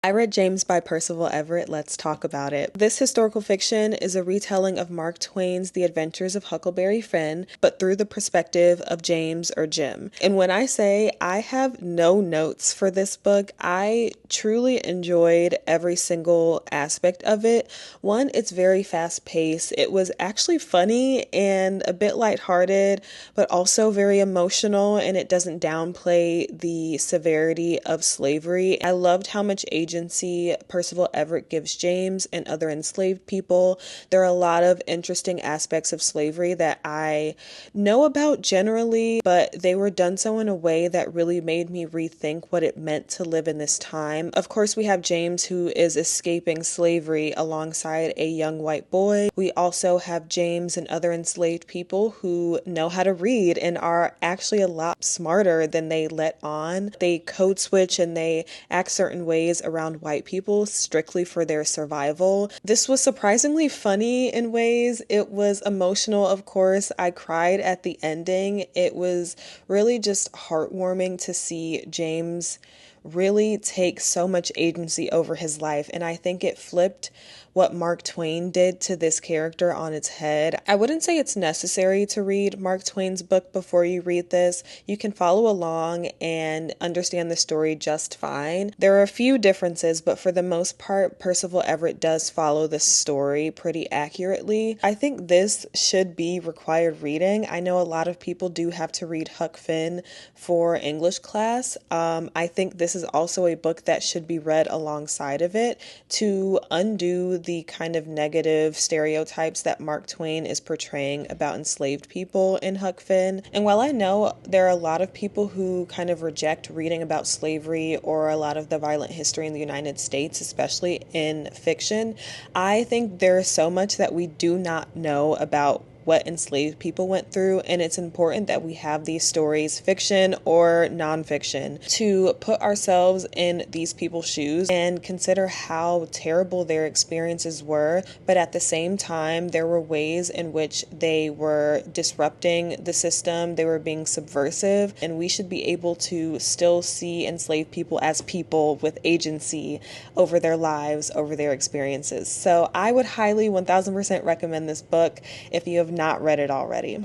I read James by Percival Everett. Let's talk about it. This historical fiction is a retelling of Mark Twain's The Adventures of Huckleberry Finn, but through the perspective of James or Jim. And when I say I have no notes for this book, I truly enjoyed every single aspect of it. One, it's very fast paced. It was actually funny and a bit lighthearted, but also very emotional, and it doesn't downplay the severity of slavery. I loved how much agency Percival Everett gives James and other enslaved people. There are a lot of interesting aspects of slavery that I know about generally, but they were done so in a way that really made me rethink what it meant to live in this time. Of course, we have James, who is escaping slavery alongside a young white boy. We also have James and other enslaved people who know how to read and are actually a lot smarter than they let on. They code switch and they act certain ways around white people strictly for their survival. This was surprisingly funny in ways. It was emotional, of course. I cried at the ending. It was really just heartwarming to see James really take so much agency over his life, and I think it flipped what Mark Twain did to this character on its head. I wouldn't say it's necessary to read Mark Twain's book before you read this. You can follow along and understand the story just fine. There are a few differences, but for the most part, Percival Everett does follow the story pretty accurately. I think this should be required reading. I know a lot of people do have to read Huck Finn for English class. I think this is also a book that should be read alongside of it to undo the kind of negative stereotypes that Mark Twain is portraying about enslaved people in Huck Finn. And while I know there are a lot of people who kind of reject reading about slavery or a lot of the violent history in the United States, especially in fiction, I think there is so much that we do not know about what enslaved people went through, and it's important that we have these stories, fiction or nonfiction, to put ourselves in these people's shoes and consider how terrible their experiences were, but at the same time there were ways in which they were disrupting the system, they were being subversive, and we should be able to still see enslaved people as people with agency over their lives, over their experiences. So I would highly 1000% recommend this book if you have not read it already.